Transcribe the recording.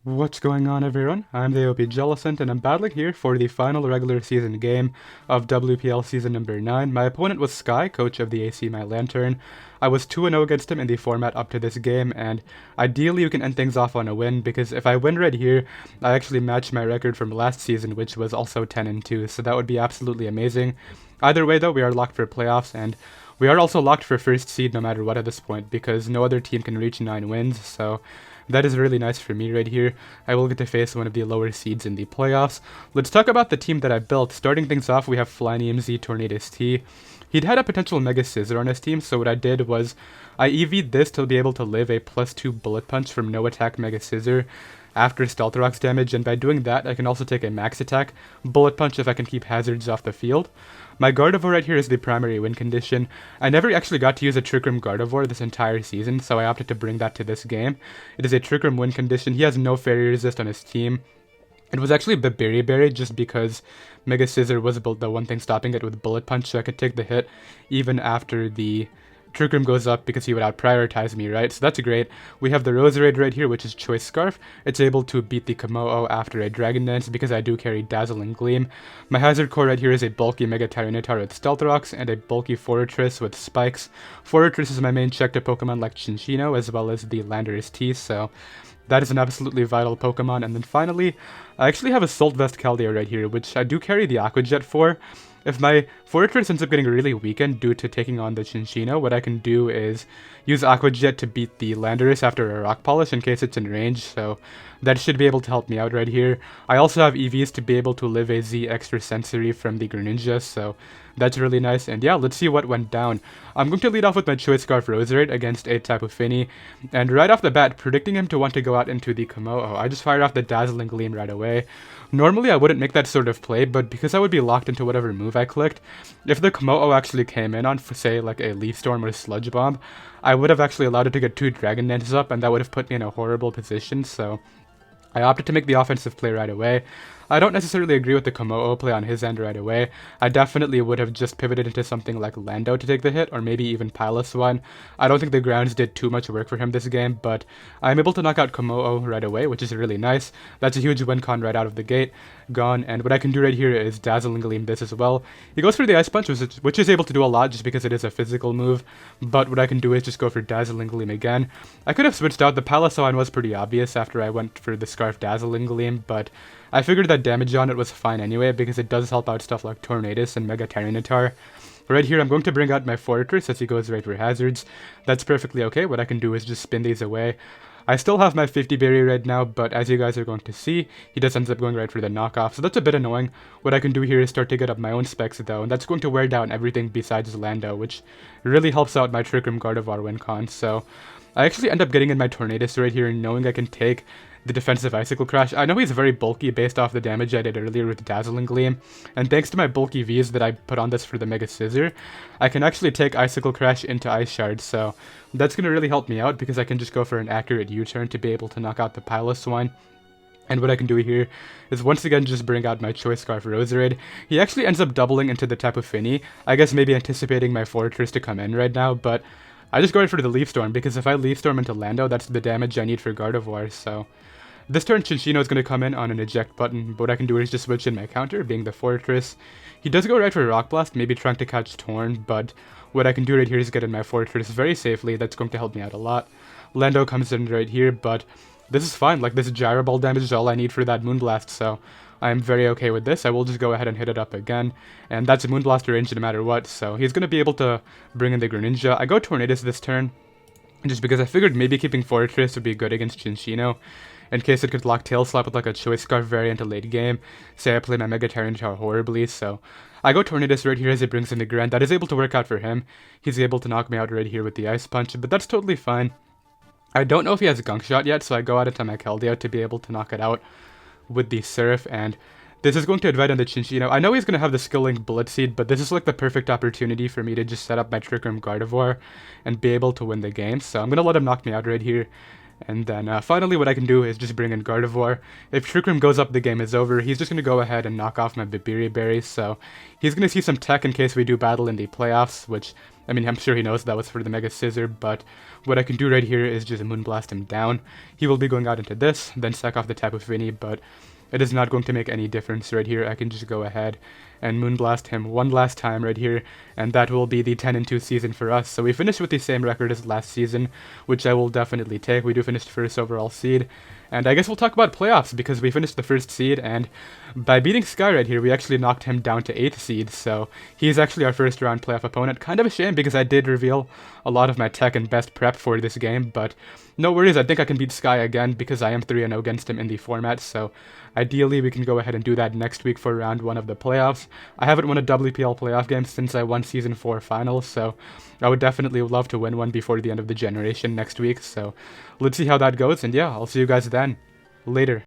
What's going on, everyone? I'm the OPJellicent, and I'm battling here for the final regular season game of WPL season number 9. My opponent was Sky, coach of the AC Milanturn. I was 2-0 against him in the format up to this game, and ideally you can end things off on a win, because if I win right here, I actually match my record from last season, which was also 10-2, so that would be absolutely amazing. Either way, though, we are locked for playoffs, and we are also locked for first seed no matter what at this point, because no other team can reach 9 wins, so that is really nice for me right here. I will get to face one of the lower seeds in the playoffs. Let's talk about the team that I built. Starting things off, we have Flying EMZ Tornadus T. He'd had a potential Mega Scissor on his team, so what I did was I EV'd this to be able to live a +2 Bullet Punch from no attack Mega Scissor after Stealth Rock's damage, and by doing that, I can also take a max attack Bullet Punch if I can keep hazards off the field. My Gardevoir right here is the primary win condition. I never actually got to use a Trick Room Gardevoir this entire season, so I opted to bring that to this game. It is a Trick Room win condition. He has no Fairy Resist on his team. It was actually Berry just because Mega Scissor was the one thing stopping it with Bullet Punch, so I could take the hit even after the Trick Room goes up because he would out-prioritize me, right? So that's great. We have the Roserade right here, which is Choice Scarf. It's able to beat the Komodo after a Dragon Dance because I do carry Dazzling Gleam. My Hazard Core right here is a bulky Mega Tyranitar with Stealth Rocks and a bulky Forretress with Spikes. Forretress is my main check to Pokemon like Chinchino as well as the Landorus T, so that is an absolutely vital Pokemon. And then finally, I actually have a Salt Vest Keldeo right here, which I do carry the Aqua Jet for. If my Fortress ends up getting really weakened due to taking on the Chinchino, what I can do is use Aqua Jet to beat the Landorus after a Rock Polish in case it's in range, so that should be able to help me out right here. I also have EVs to be able to live a Z extra sensory from the Greninja, so that's really nice. And yeah, let's see what went down. I'm going to lead off with my Choice Scarf Roserade against a Tapu Fini, and right off the bat, predicting him to want to go out into the Komodo, I just fired off the Dazzling Gleam right away. Normally I wouldn't make that sort of play, but because I would be locked into whatever move I clicked, if the Komodo actually came in on, say, like a Leaf Storm or Sludge Bomb, I would have actually allowed it to get 2 Dragon Dances up, and that would have put me in a horrible position, so I opted to make the offensive play right away. I don't necessarily agree with the Komodo play on his end right away. I definitely would have just pivoted into something like Lando to take the hit, or maybe even Piloswine. I don't think the grounds did too much work for him this game, but I'm able to knock out Komodo right away, which is really nice. That's a huge win con right out of the gate. Gone, and what I can do right here is Dazzling Gleam this as well. He goes for the Ice Punch, which is able to do a lot just because it is a physical move, but what I can do is just go for Dazzling Gleam again. I could have switched out. The Piloswine was pretty obvious after I went for the Scarf Dazzling Gleam, but I figured that damage on it was fine anyway because it does help out stuff like Tornadus and Mega Tyranitar. Right here, I'm going to bring out my Fortress as he goes right for hazards. That's perfectly okay. What I can do is just spin these away. I still have my 50 Berry right now, but as you guys are going to see, he just ends up going right for the knockoff, so that's a bit annoying. What I can do here is start to get up my own specs though, and that's going to wear down everything besides Lando, which really helps out my Trick Room Gardevoir win con, so I actually end up getting in my Tornadus right here, knowing I can take the defensive Icicle Crash. I know he's very bulky based off the damage I did earlier with Dazzling Gleam, and thanks to my bulky Vs that I put on this for the Mega Scissor, I can actually take Icicle Crash into Ice Shard, so that's going to really help me out because I can just go for an accurate U-turn to be able to knock out the Piloswine. And what I can do here is once again just bring out my Choice Scarf Roserade. He actually ends up doubling into the Tapu Fini, I guess maybe anticipating my Fortress to come in right now, but I just go right for the Leaf Storm because if I Leaf Storm into Lando, that's the damage I need for Gardevoir, so this turn, Chinchino is going to come in on an eject button, but what I can do is just switch in my counter, being the Fortress. He does go right for Rock Blast, maybe trying to catch Torn, but what I can do right here is get in my Fortress very safely. That's going to help me out a lot. Lando comes in right here, but this is fine. Like, this Gyro Ball damage is all I need for that Moonblast, so I'm very okay with this. I will just go ahead and hit it up again, and that's a Moonblaster range no matter what, so he's going to be able to bring in the Greninja. I go Tornadus this turn, just because I figured maybe keeping Fortress would be good against Chinchino, in case it could lock Tail Slap with like a Choice Scarf variant a late game. Say I play my Mega Tyranitar horribly, so I go Tornadus right here as it brings in the Grand. That is able to work out for him. He's able to knock me out right here with the Ice Punch, but that's totally fine. I don't know if he has Gunk Shot yet, so I go out into my Keldeo to be able to knock it out with the Surf, and this is going to invite on the Chinchino. I know he's going to have the Skill Link Bullet Seed, but this is like the perfect opportunity for me to just set up my Trick Room Gardevoir and be able to win the game, so I'm going to let him knock me out right here. And then finally what I can do is just bring in Gardevoir. If Trick Room goes up, the game is over. He's just going to go ahead and knock off my Berry, so he's going to see some tech in case we do battle in the playoffs, which I mean, I'm sure he knows that was for the Mega Scissor, but what I can do right here is just Moonblast him down. He will be going out into this, then sack off the Tapu Fini, but it is not going to make any difference right here. I can just go ahead and Moonblast him one last time right here, and that will be the 10-2 season for us. So we finished with the same record as last season, which I will definitely take. We do finish first overall seed, and I guess we'll talk about playoffs, because we finished the first seed, and by beating Sky right here, we actually knocked him down to 8th seed, so he's actually our first round playoff opponent. Kind of a shame, because I did reveal a lot of my tech and best prep for this game, but no worries, I think I can beat Sky again, because I am 3-0 against him in the format, so ideally we can go ahead and do that next week for round 1 of the playoffs. I haven't won a WPL playoff game since I won Season 4 finals, so I would definitely love to win one before the end of the generation next week, so let's see how that goes, and yeah, I'll see you guys then. Later.